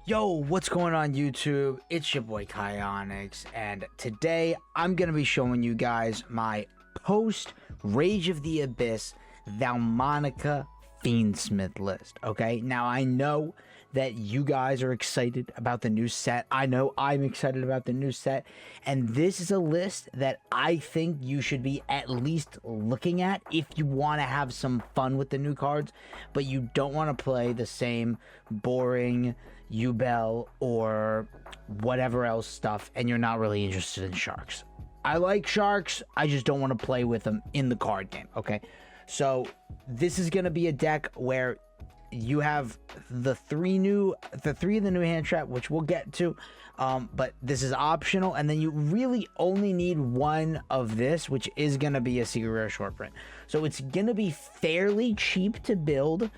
Yo, what's going on YouTube? It's your boy Kyonix, and today I'm going to be showing you guys my post Rage of the Abyss Vaalmonica Fiendsmith list. Okay, now I know that you guys are excited about the new set. I know I'm excited about the new set, and this is a list that I think you should be at least looking at if you want to have some fun with the new cards, but you don't want to play the same boring Ubel or whatever else stuff, and you're not really interested in sharks. I like sharks, I just don't want to play with them in the card game. Okay, so this is going to be a deck where you have the three of the new hand trap, which we'll get to, but this is optional, and then you really only need one of this, which is going to be a secret rare short print. So it's going to be fairly cheap to build.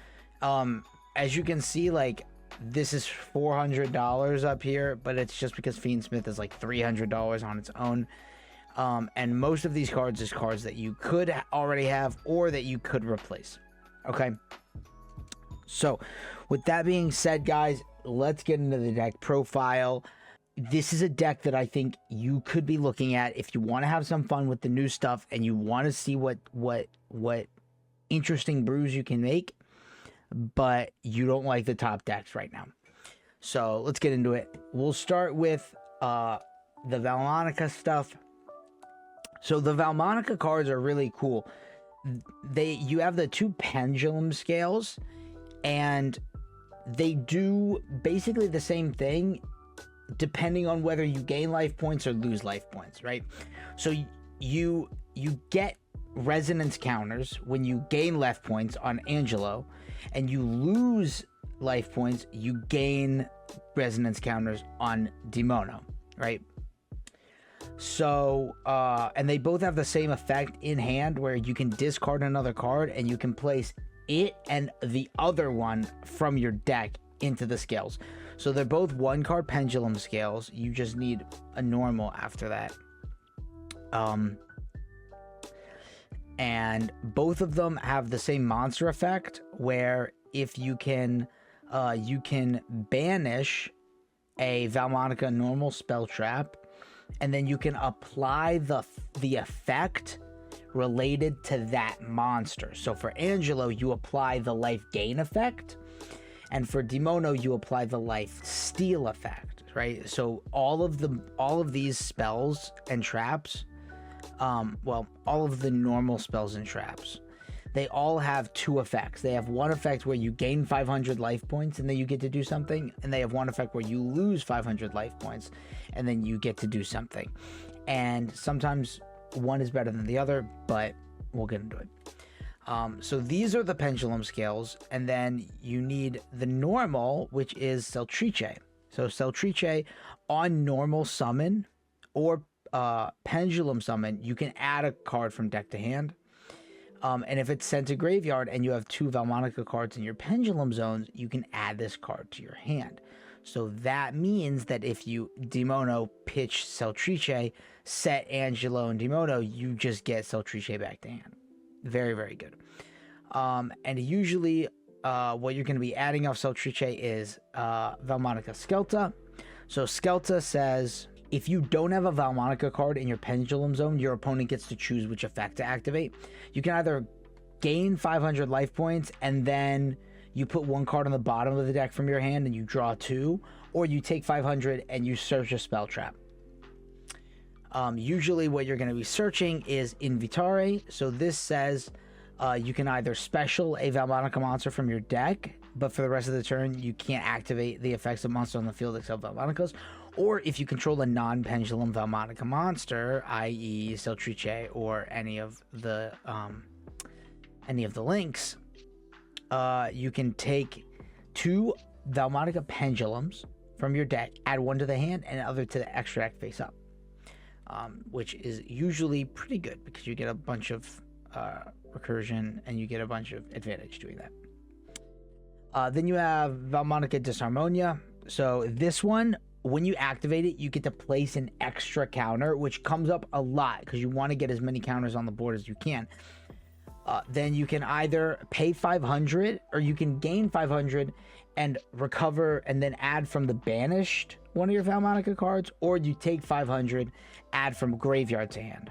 As you can see, like, this is $400 up here, but it's just because Fiendsmith is like $300 on its own. And most of these cards is cards that you could already have or that you could replace. Okay, so with that being said, guys, let's get into the deck profile. This is a deck that I think you could be looking at if you want to have some fun with the new stuff and you want to see what interesting brews you can make, but you don't like the top decks right now. So let's get into it. We'll start with the Vaalmonica stuff. So the Vaalmonica cards are really cool. You have the two pendulum scales, and they do basically the same thing depending on whether you gain life points or lose life points, right? So you get resonance counters when you gain life points on Angelo, and you lose life points, you gain resonance counters on Demono, right? So and they both have the same effect in hand, where you can discard another card and you can place it and the other one from your deck into the scales. So they're both one card pendulum scales. You just need a normal after that. And both of them have the same monster effect, where if you can banish a Vaalmonica normal spell trap, and then you can apply the effect related to that monster. So for Angelo, you apply the life gain effect, and for Demono, you apply the life steal effect, right? So all of these spells and traps, well, all of the normal spells and traps, they all have two effects. They have one effect where you gain 500 life points and then you get to do something, and they have one effect where you lose 500 life points and then you get to do something. And sometimes one is better than the other, but we'll get into it. So these are the pendulum scales, and then you need the normal, which is Celtrice. So Celtrice on normal summon or pendulum summon, you can add a card from deck to hand. And if it's sent to graveyard and you have two Vaalmonica cards in your pendulum zones, you can add this card to your hand. So that means that if you Demono pitch Celtrice, set Angelo and Demono, you just get Celtrice back to hand. Very, very good. And usually what you're going to be adding off Celtrice is Vaalmonica Skelta. So Skelta says, if you don't have a Vaalmonica card in your pendulum zone, your opponent gets to choose which effect to activate. You can either gain 500 life points and then you put one card on the bottom of the deck from your hand and you draw two, or you take 500 and you search a spell trap. Usually what you're going to be searching is Invitare. So this says you can either special a Vaalmonica monster from your deck, but for the rest of the turn you can't activate the effects of monster on the field except Vaalmonica's. Or if you control a non-pendulum Vaalmonica monster, i.e. Celtrice or any of the links, you can take two Vaalmonica pendulums from your deck, add one to the hand and the other to the extra deck face up, which is usually pretty good because you get a bunch of recursion and you get a bunch of advantage doing that. Then you have Vaalmonica Disharmonia. So this one, when you activate it, you get to place an extra counter, which comes up a lot because you want to get as many counters on the board as you can. Then you can either pay 500 or you can gain 500 and recover and then add from the banished one of your Vaalmonica cards, or you take 500, add from graveyard to hand.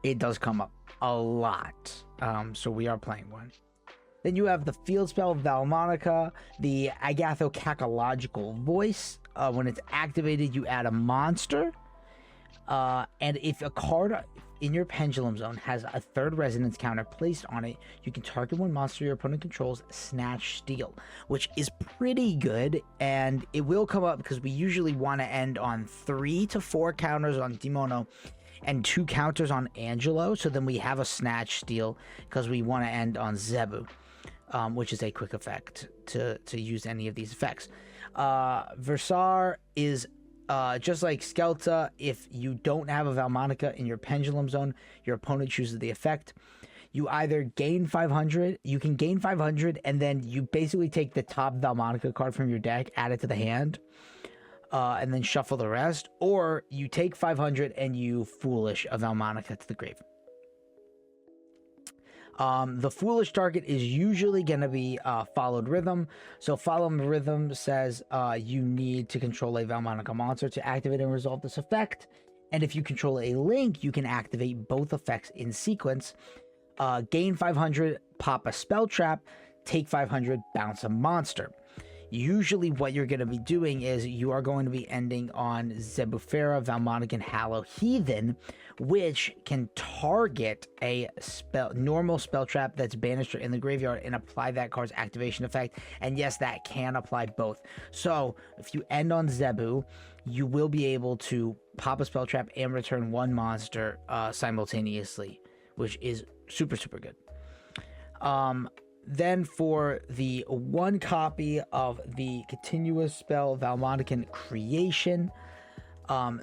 It does come up a lot, so we are playing one. Then you have the field spell Vaalmonica, the Agathocacological Voice. When it's activated, you add a monster. And if a card in your Pendulum Zone has a 3rd resonance counter placed on it, you can target one monster your opponent controls, snatch, steal, which is pretty good. And it will come up because we usually want to end on 3 to 4 counters on Demono and 2 counters on Angelo. So then we have a snatch, steal, because we want to end on Zebu, which is a quick effect to use any of these effects. Versar is just like Skelta. If you don't have a Vaalmonica in your Pendulum Zone, your opponent chooses the effect. You either gain 500, you can gain 500, and then you basically take the top Vaalmonica card from your deck, add it to the hand, and then shuffle the rest. Or you take 500 and you Foolish a Vaalmonica to the grave. The foolish target is usually going to be Followed Rhythm. So Followed Rhythm says you need to control a Vaalmonica monster to activate and resolve this effect. And if you control a link, you can activate both effects in sequence. Gain 500, pop a spell trap, take 500, bounce a monster. Usually what you're going to be doing is you are going to be ending on Zebufera, Vaalmonica, Hallow Heathen, which can target a normal spell trap that's banished or in the graveyard and apply that card's activation effect. And yes, that can apply both. So if you end on Zebu, you will be able to pop a spell trap and return one monster simultaneously, which is super, super good. Then for the 1 copy of the continuous spell Vaalmonica Creation,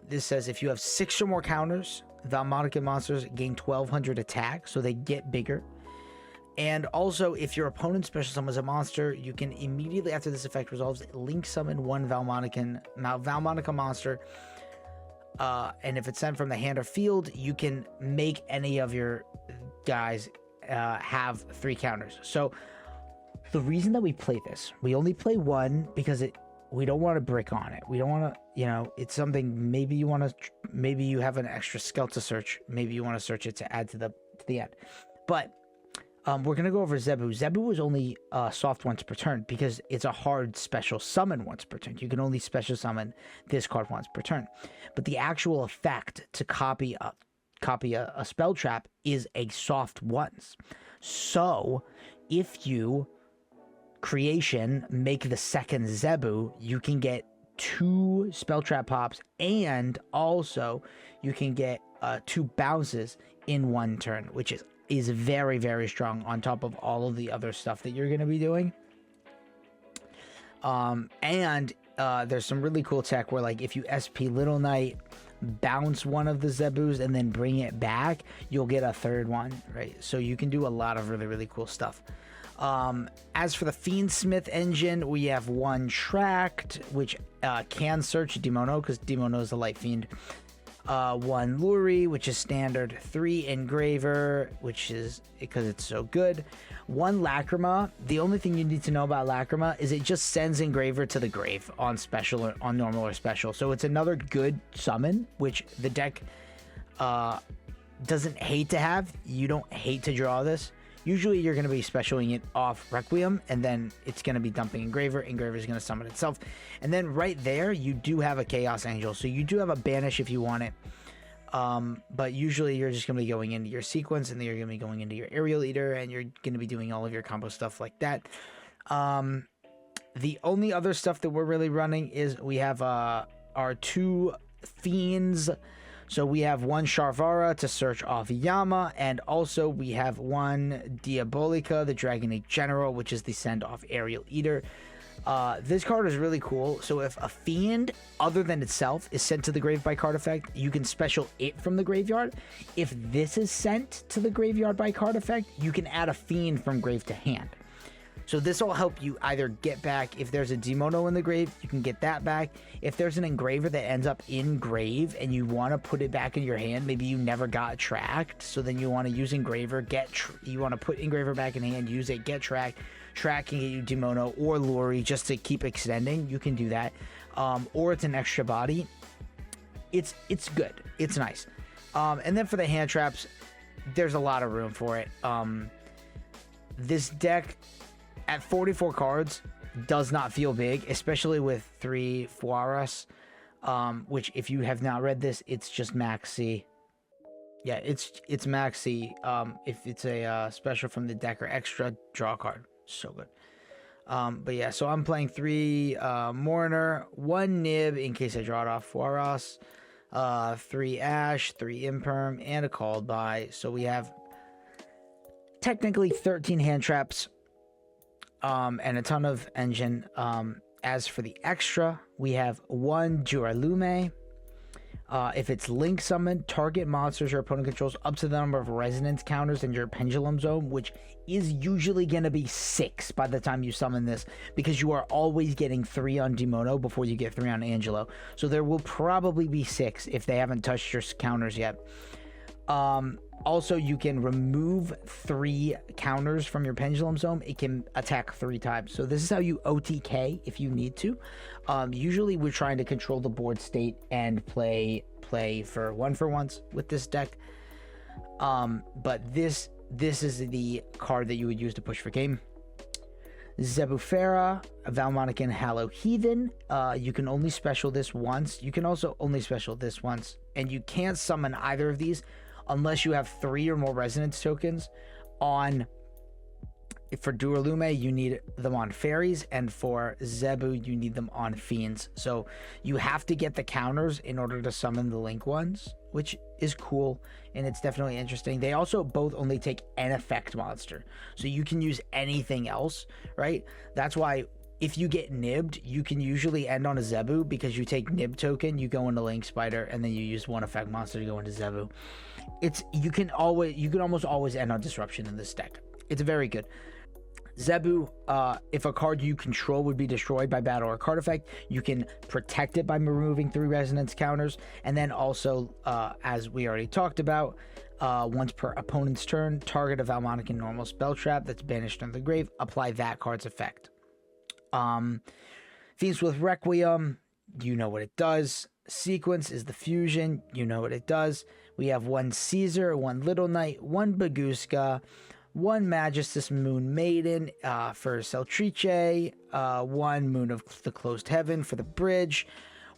this says if you have 6 or more counters, Vaalmonica monsters gain 1200 attack, so they get bigger. And also, if your opponent special summons a monster, you can immediately after this effect resolves, link summon one Vaalmonica monster. And if it's sent from the hand or field, you can make any of your guys have 3 counters. So the reason that we play this, we only play 1 because we don't want to brick on it. We don't want to, it's something maybe you want to, maybe you have an extra Skelta search, maybe you want to search it to add to the end. But we're gonna go over Zebu. Zebu is only soft once per turn because it's a hard special summon once per turn. You can only special summon this card once per turn. But the actual effect to copy a spell trap is a soft once. So if you creation make the second Zebu, you can get 2 spell trap pops, and also you can get 2 bounces in 1 turn, which is very, very strong on top of all of the other stuff that you're going to be doing. And there's some really cool tech where, like, if you SP Little Knight, bounce one of the Zebus and then bring it back, you'll get a 3rd one, right? So you can do a lot of really, really cool stuff. As for the Fiendsmith engine, we have 1 Tract, which can search Demono because Demono is a light fiend. 1 Luri, which is standard. 3 Engraver, which is because it's so good. 1 Lacrima. The only thing you need to know about Lacrima is it just sends Engraver to the grave on special or on normal or special. So it's another good summon, which the deck doesn't hate to have. You don't hate to draw this. Usually you're going to be specialing it off Requiem, and then it's going to be dumping Engraver. Engraver is going to summon itself. And then right there, you do have a Chaos Angel. So you do have a Banish if you want it. But usually you're just going to be going into your sequence, and then you're going to be going into your Aerial Eater, and you're going to be doing all of your combo stuff like that. The only other stuff that we're really running is we have our 2 Fiends. So we have 1 Sharvara to search off Yama, and also we have 1 Diabolica, the Dragonite General, which is the send-off Aerial Eater. This card is really cool. So if a Fiend, other than itself, is sent to the grave by card effect, you can special it from the graveyard. If this is sent to the graveyard by card effect, you can add a Fiend from grave to hand. So this will help you either get back, if there's a Demono in the grave, you can get that back. If there's an Engraver that ends up in grave and you want to put it back in your hand, maybe you never got tracked, so then you want to use Engraver, you want to put Engraver back in hand, use it, get tracked. track and get you Demono or Lori just to keep extending, you can do that. Or it's an extra body. It's good. It's nice. And then for the hand traps, there's a lot of room for it. This deck at 44 cards does not feel big, especially with 3 Fuaras, which if you have not read this, it's just Max C. Yeah, it's Max C. If it's a special from the deck or extra, draw a card. So good. But yeah, so I'm playing 3 Mourner, 1 Nib in case I draw it off Fuaras, 3 Ash, 3 Imperm, and a Called By. So we have technically 13 hand traps, and a ton of engine. As for the extra, we have 1 Duralume. If it's link summoned, target monsters your opponent controls up to the number of resonance counters in your pendulum zone, which is usually going to be 6 by the time you summon this, because you are always getting 3 on Demono before you get 3 on Angelo. So there will probably be 6 if they haven't touched your counters yet. Also, you can remove 3 counters from your pendulum zone. It can attack 3 times. So this is how you OTK if you need to. Usually we're trying to control the board state and play for once with this deck. But this is the card that you would use to push for game. Zebufera, Vaalmonica, and Hallow Heathen. You can only special this once. You can also only special this once. And you can't summon either of these unless you have 3 or more resonance tokens on. For Duralume, you need them on fairies, and for Zebu, you need them on fiends. So you have to get the counters in order to summon the link ones, which is cool, and it's definitely interesting. They also both only take an effect monster, so you can use anything else, right? That's why if you get nibbed, you can usually end on a Zebu, because you take nib token, you go into Link Spider, and then you use 1 effect monster to go into Zebu. You can almost always end on disruption in this deck. It's very good. Zebu, if a card you control would be destroyed by battle or card effect, you can protect it by removing 3 resonance counters. And then also, as we already talked about, once per opponent's turn, target a Vaalmonica normal spell trap that's banished from the grave, apply that card's effect. Fiendsmith Requiem, you know what it does. Sequence is the fusion, you know what it does. We have 1 Caesar, 1 Little Knight, 1 Baguska, 1 Magistus Moon Maiden for Celtrice, 1 Moon of the Closed Heaven for the bridge,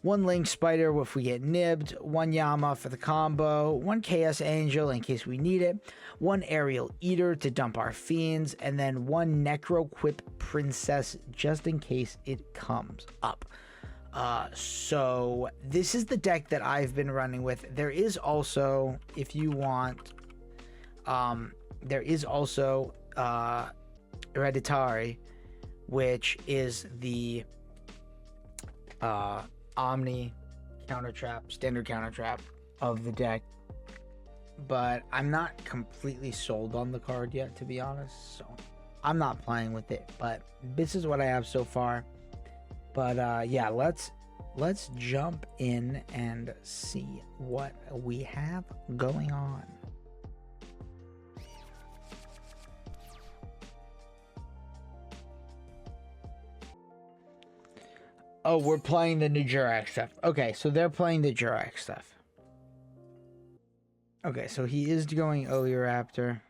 1 Link Spider if we get nibbed, 1 Yama for the combo, 1 Chaos Angel in case we need it, 1 Aerial Eater to dump our fiends, and then 1 Necroquip Princess just in case it comes up. So this is the deck that I've been running with. There is also, if you want, there is also Hereditary, which is the Omni counter trap, standard counter trap of the deck. But I'm not completely sold on the card yet, to be honest. So I'm not playing with it. But this is what I have so far. But yeah, let's jump in and see what we have going on. Oh, we're playing the new Jurax stuff. Okay, so they're playing the Jurax stuff. Okay, so he is going Oviraptor.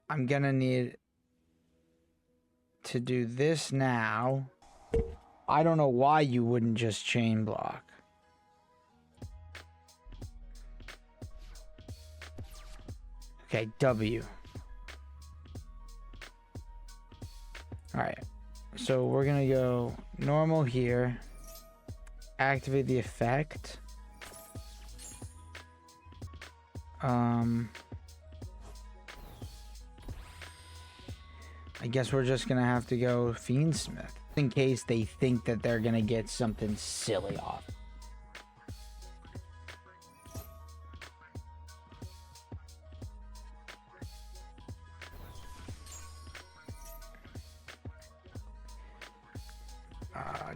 I'm gonna need to do this now. I don't know why you wouldn't just chain block. Okay, W. Alright. So we're gonna go normal here. Activate the effect. I guess we're just gonna have to go Fiendsmith in case they think that they're gonna get something silly off.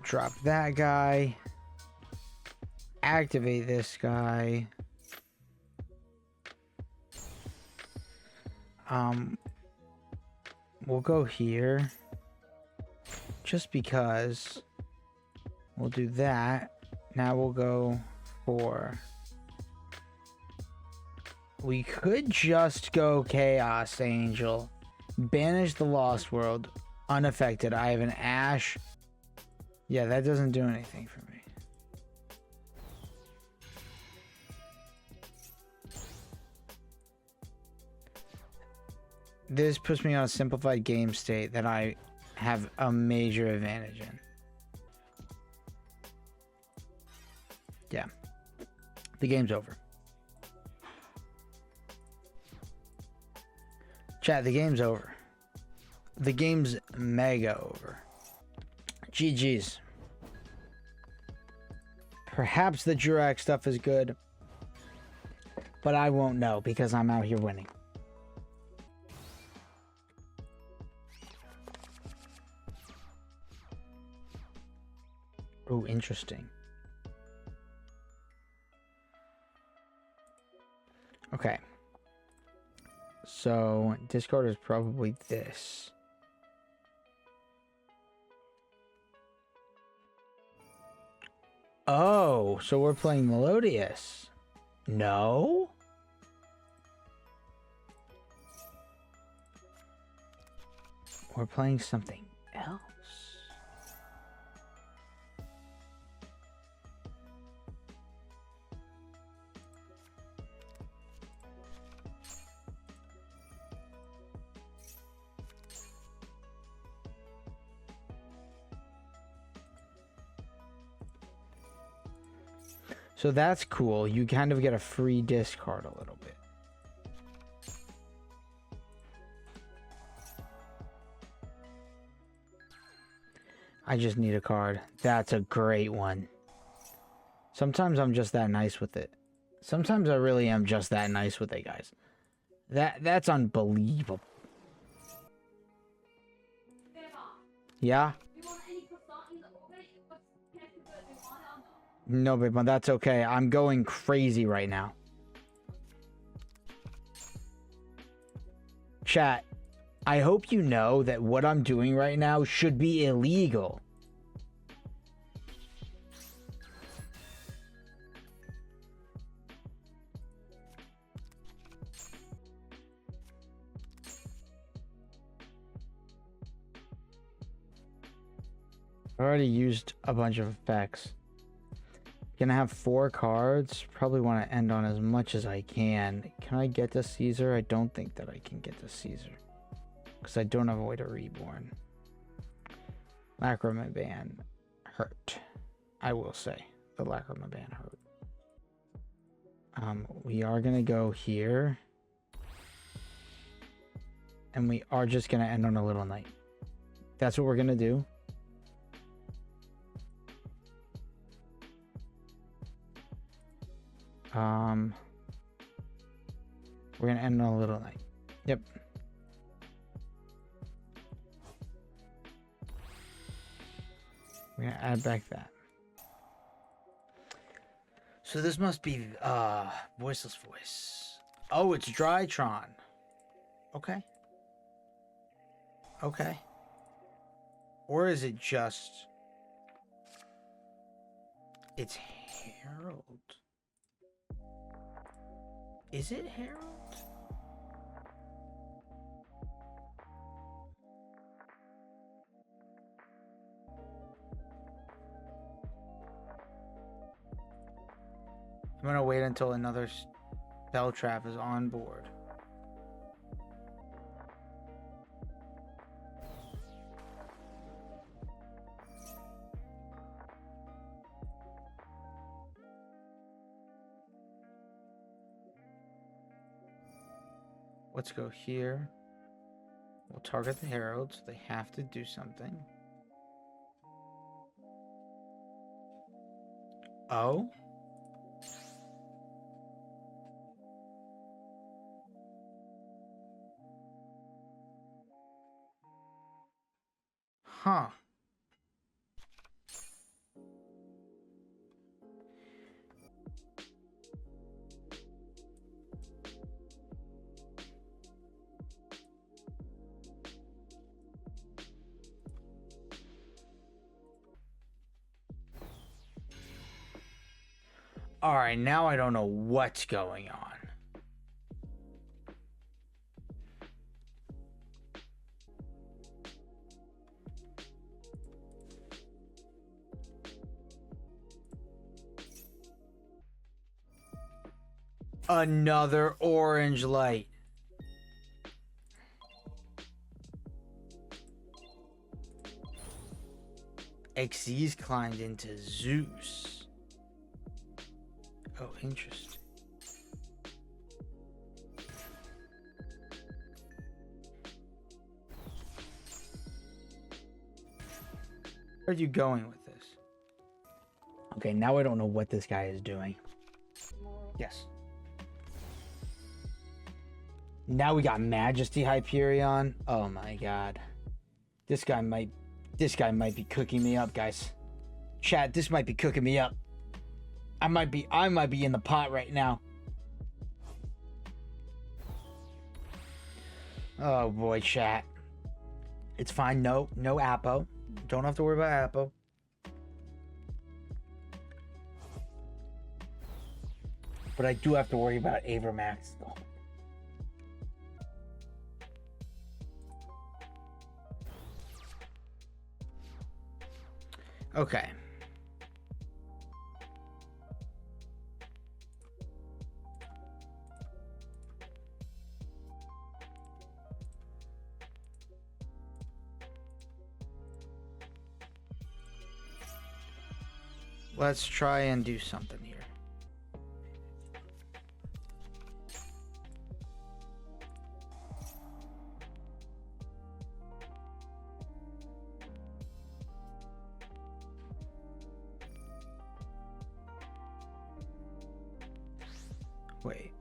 Drop that guy. Activate this guy. we'll go here. Just because. We'll do that. Now we'll go for... We could just go Chaos Angel. Banish the Lost World. Unaffected. I have an Ash. Yeah, that doesn't do anything for me. This puts me on a simplified game state that I have a major advantage in. Yeah. The game's over. Chat, the game's over. The game's mega over. GG's. Perhaps the Jurak stuff is good, but I won't know because I'm out here winning. Oh, interesting. Okay. So, discard is probably this. Oh, so we're playing Melodious. No? We're playing something else. So that's cool. You kind of get a free discard a little bit. I just need a card. That's a great one. Sometimes I'm just that nice with it. Sometimes I really am just that nice with it, guys. That's unbelievable. Yeah? No, babe, but that's okay. I'm going crazy right now. Chat, I hope you know that what I'm doing right now should be illegal. I already used a bunch of effects. Gonna have 4 cards. Probably want to end on as much as I can. Can I get to Caesar? I don't think that I can get to Caesar. Because I don't have a way to reborn. Lacrima Ban hurt. I will say. The Lacrima Ban hurt. We are gonna go here. And we are just gonna end on a little knight. That's what we're gonna do. We're gonna end on a little knight. Yep. We're gonna add back that. So this must be Voiceless Voice. Oh, it's Drytron. Okay. Okay. Or is it just... It's Herald. Is it Herald? I'm gonna wait until another spell trap is on board. Let's go here. We'll target the heralds. They have to do something. Oh? Huh. Alright, now I don't know what's going on. Another orange light. Xyz climbed into Zeus. Oh, interesting. Where are you going with this? Okay, now I don't know what this guy is doing. Yes. Now we got Majesty Hyperion. Oh my god. This guy might be cooking me up, guys. Chat, this might be cooking me up. I might be in the pot right now. Oh boy, chat. It's fine. No Apo. Don't have to worry about Apo. But I do have to worry about Avermax though. Okay. Let's try and do something here. Wait.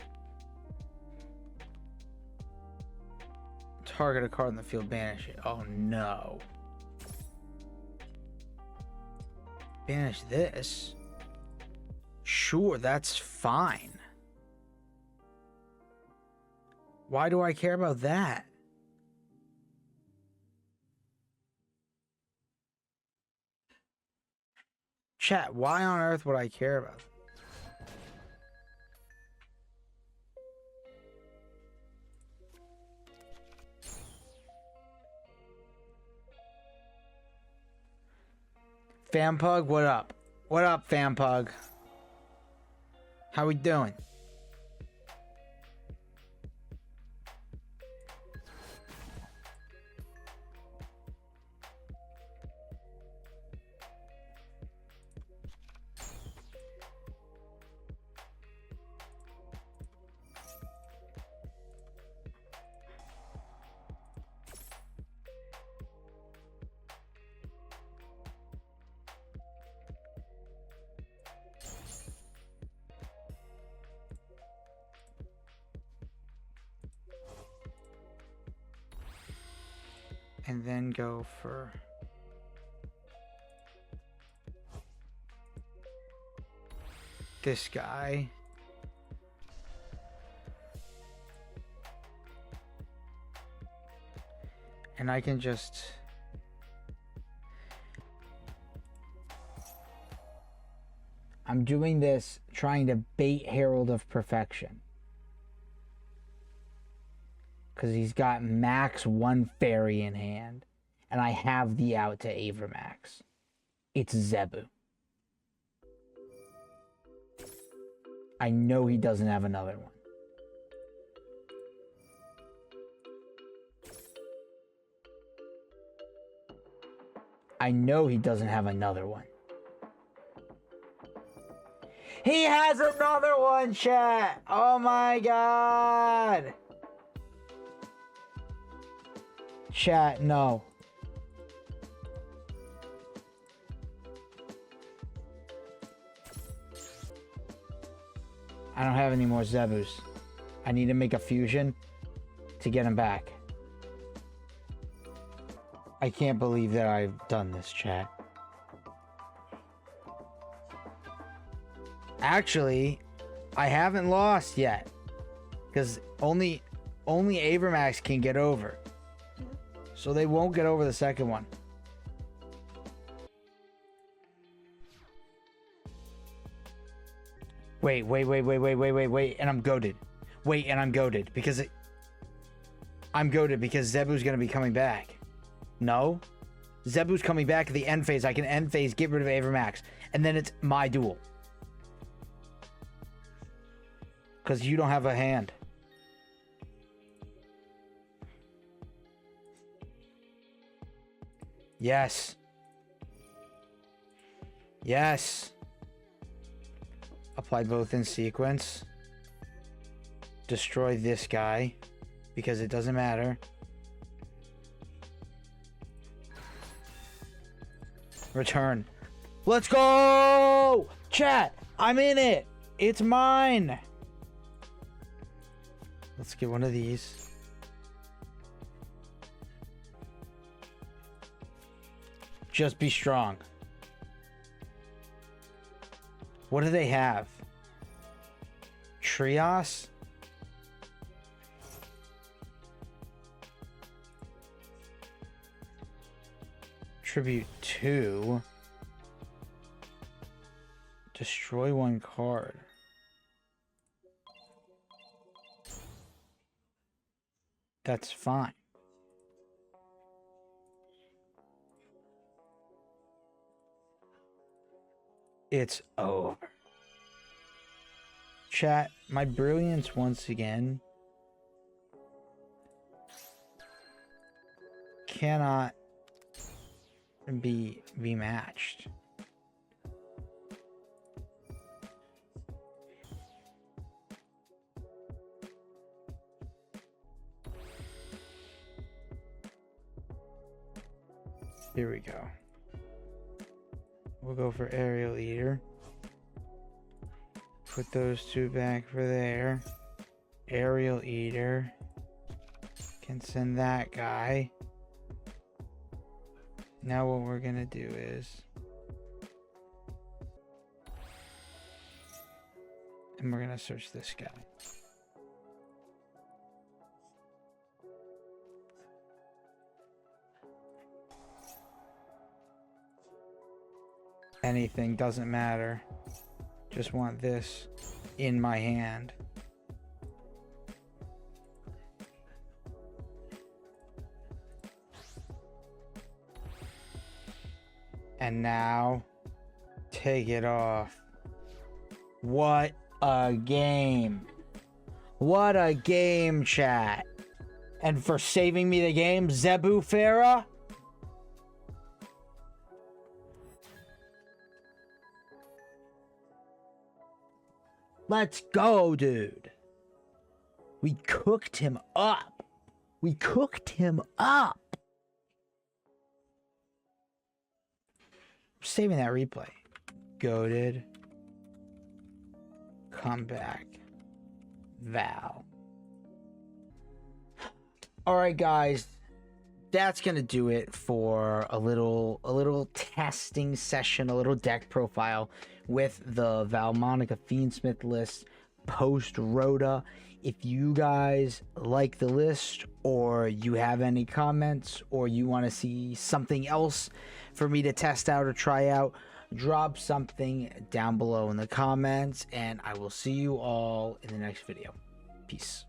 Target a card in the field, banish it. Oh no. Banish this? Sure, that's fine. Why do I care about that? Chat, why on earth would I care about that? Fampug, what up? What up, Fampug? How we doing? And then go for this guy. And I can just I'm doing this trying to bait Herald of Perfection. Because he's got max 1 fairy in hand. And I have the out to Avermax. It's Zebu. I know he doesn't have another one. I know he doesn't have another one. He has another one, chat! Oh my god! Chat, no. I don't have any more Zebus. I need to make a fusion to get him back. I can't believe that I've done this, chat. Actually, I haven't lost yet. Because only Avermax can get over. So they won't get over the second one. Wait, and I'm goated. Wait, and I'm goated because I'm goated because Zebu's gonna be coming back. No? Zebu's coming back at the end phase. I can end phase, get rid of Avermax, and then it's my duel. Because you don't have a hand. Yes. Yes. Apply both in sequence. Destroy this guy. Because it doesn't matter. Return. Let's go! Chat, I'm in it. It's mine. Let's get one of these. Just be strong. What do they have? Trios? Tribute 2. Destroy one card. That's fine. It's over. Chat, my brilliance once again cannot be matched. Here we go. We'll go for Aerial Eater. Put those two back for there. Aerial Eater. Can send that guy. Now what we're gonna do is... and we're gonna search this guy. Anything doesn't matter. Just want this in my hand. And now, take it off. What a game. What a game, chat. And for saving me the game, Zebufera. Let's go, dude. We cooked him up. We cooked him up. Saving that replay. Goated. Come back. Val. Alright, guys. That's gonna do it for a little testing session, a little deck profile with the Vaalmonica Fiendsmith list post Rhoda. If you guys like the list, or you have any comments, or you want to see something else for me to test out or try out, drop something down below in the comments, and I will see you all in the next video. Peace.